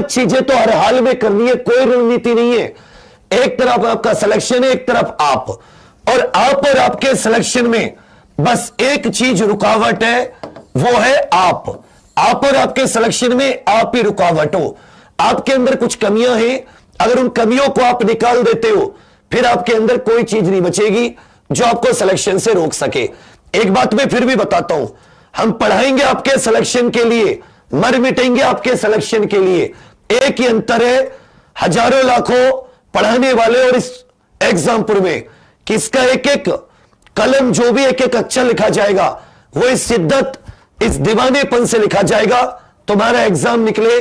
पांच चीजें तो हर हाल में करनी है, कोई रणनीति नहीं है। एक तरफ आपका सिलेक्शन है, एक तरफ आप, और आप और आपके सिलेक्शन में बस एक चीज रुकावट है, वो है आप और आपके सिलेक्शन में आप ही रुकावट हो। आपके अंदर कुछ कमियां हैं, अगर उन कमियों को आप निकाल देते हो फिर आपके अंदर कोई चीज नहीं बचेगी जो आपको सिलेक्शन से रोक सके। एक बात मैं फिर भी बताता हूं, हम पढ़ाएंगे आपके सिलेक्शन के लिए, मर मिटेंगे आपके सिलेक्शन के लिए। एक ही अंतर है हजारों लाखों पढ़ाने वाले और इस एग्जामपुर में, कि इसका एक एक कलम, जो भी एक एक अक्षर लिखा जाएगा वो इस शिद्दत, इस दीवानेपन से लिखा जाएगा। तुम्हारा एग्जाम निकले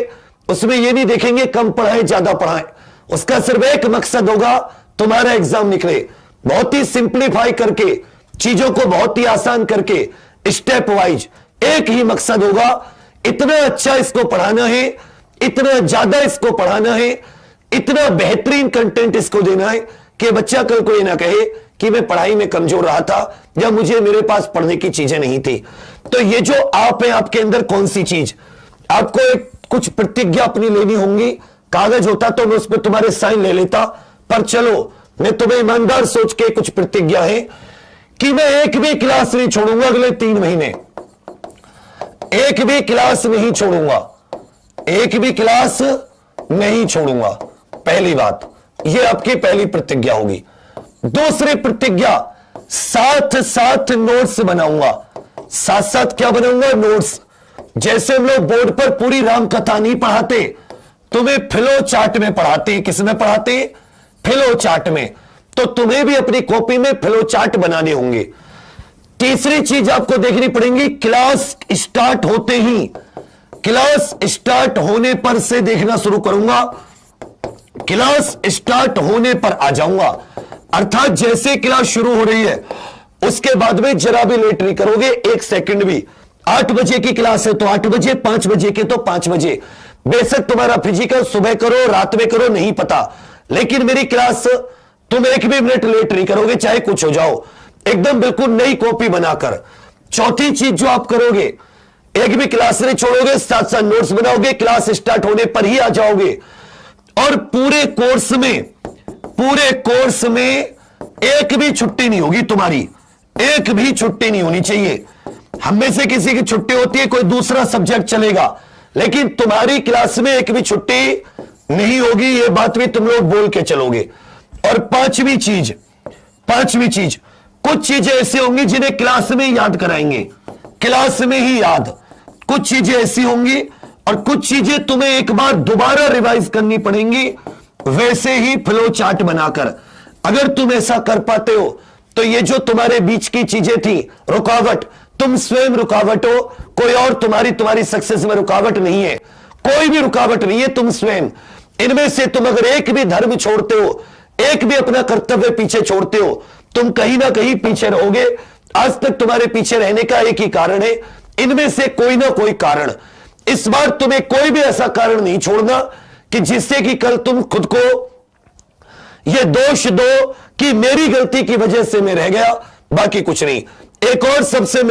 उसमें ये नहीं देखेंगे कम पढ़ाए ज्यादा पढ़ाए, उसका सिर्फ एक मकसद होगा तुम्हारा एग्जाम निकले। बहुत ही सिंप्लीफाई करके, चीजों को बहुत ही आसान करके, स्टेप वाइज एक ही मकसद होगा, इतना अच्छा इसको पढ़ाना है, इतना ज्यादा इसको पढ़ाना है, इतना बेहतरीन कंटेंट इसको देना है कि बच्चा कल को ये ना कहे कि मैं पढ़ाई में कमजोर रहा था या मुझे मेरे पास पढ़ने की चीजें नहीं थी। तो ये जो आप है, आपके अंदर कौन सी चीज, आपको एक कुछ प्रतिज्ञा अपनी लेनी होंगी। कागज होता तो मैं उस पर तुम्हारे साइन ले लेता, पर चलो मैं तुम्हें ईमानदार सोच के कुछ प्रतिज्ञा है कि मैं एक भी क्लास नहीं छोड़ूंगा अगले 3 महीने, एक भी क्लास नहीं छोड़ूंगा, एक भी क्लास नहीं छोड़ूंगा। पहली बात, यह आपकी पहली प्रतिज्ञा होगी। दूसरी प्रतिज्ञा, साथ साथ नोट्स बनाऊंगा। साथ साथ क्या बनाऊंगा? नोट्स। जैसे हम लोग बोर्ड पर पूरी राम कथा नहीं पढ़ाते, तुम्हें फ्लो चार्ट में पढ़ाते हैं। किस में पढ़ाते हैं? फ्लो चार्ट में। तो तुम्हें भी अपनी कॉपी में फ्लो चार्ट बनाने होंगे। तीसरी चीज आपको देखनी पड़ेगी, क्लास स्टार्ट होते ही, क्लास स्टार्ट होने पर से देखना शुरू करूंगा, क्लास स्टार्ट होने पर आ जाऊंगा। अर्थात जैसे क्लास शुरू हो रही है उसके बाद में जरा भी लेट नहीं करोगे, 1 सेकंड भी। 8 बजे की क्लास है तो 8 बजे, 5 बजे के तो 5 बजे। बेशक तुम्हारा फिजिकल सुबह करो रात में करो नहीं पता, लेकिन मेरी क्लास तुम 1 भी मिनट लेट नहीं करोगे, चाहे कुछ हो जाओ, एकदम बिल्कुल नई कॉपी बनाकर। चौथी चीज जो आप करोगे, एक भी क्लास नहीं छोड़ोगे, साथ साथ नोट्स बनाओगे, क्लास स्टार्ट होने पर ही आ जाओगे। और पूरे कोर्स में एक भी छुट्टी नहीं होगी तुम्हारी, एक भी छुट्टी नहीं होनी चाहिए। हम में से किसी की छुट्टी होती है, कोई दूसरा सब्जेक्ट चलेगा, लेकिन तुम्हारी क्लास में एक भी छुट्टी नहीं होगी, ये बात भी तुम लोग बोल के चलोगे। और पांचवी चीज, कुछ चीजें ऐसी होंगी जिन्हें क्लास में याद कराएंगे, क्लास में ही याद। कुछ चीजें ऐसी होंगी और कुछ चीजें तुम्हें एक बार दोबारा रिवाइज करनी पड़ेंगी, वैसे ही फ्लो चार्ट बनाकर। अगर तुम ऐसा कर पाते हो तो ये जो तुम्हारे बीच की चीजें थी रुकावट, तुम स्वयं रुकावट हो, कोई और तुम्हारी सक्सेस में रुकावट नहीं है, कोई भी रुकावट नहीं है, तुम स्वयं। इनमें से तुम अगर एक भी धर्म छोड़ते हो, एक भी अपना कर्तव्य पीछे छोड़ते हो, तुम कहीं ना कहीं पीछे रहोगे। आज तक तुम्हारे पीछे रहने का एक ही कारण है, इनमें से कोई ना कोई कारण। इस बार तुम्हें कोई भी ऐसा कारण नहीं छोड़ना कि जिससे कि कल तुम खुद को यह दोष दो कि मेरी गलती की वजह से मैं रह गया, बाकी कुछ नहीं। एक और सबसे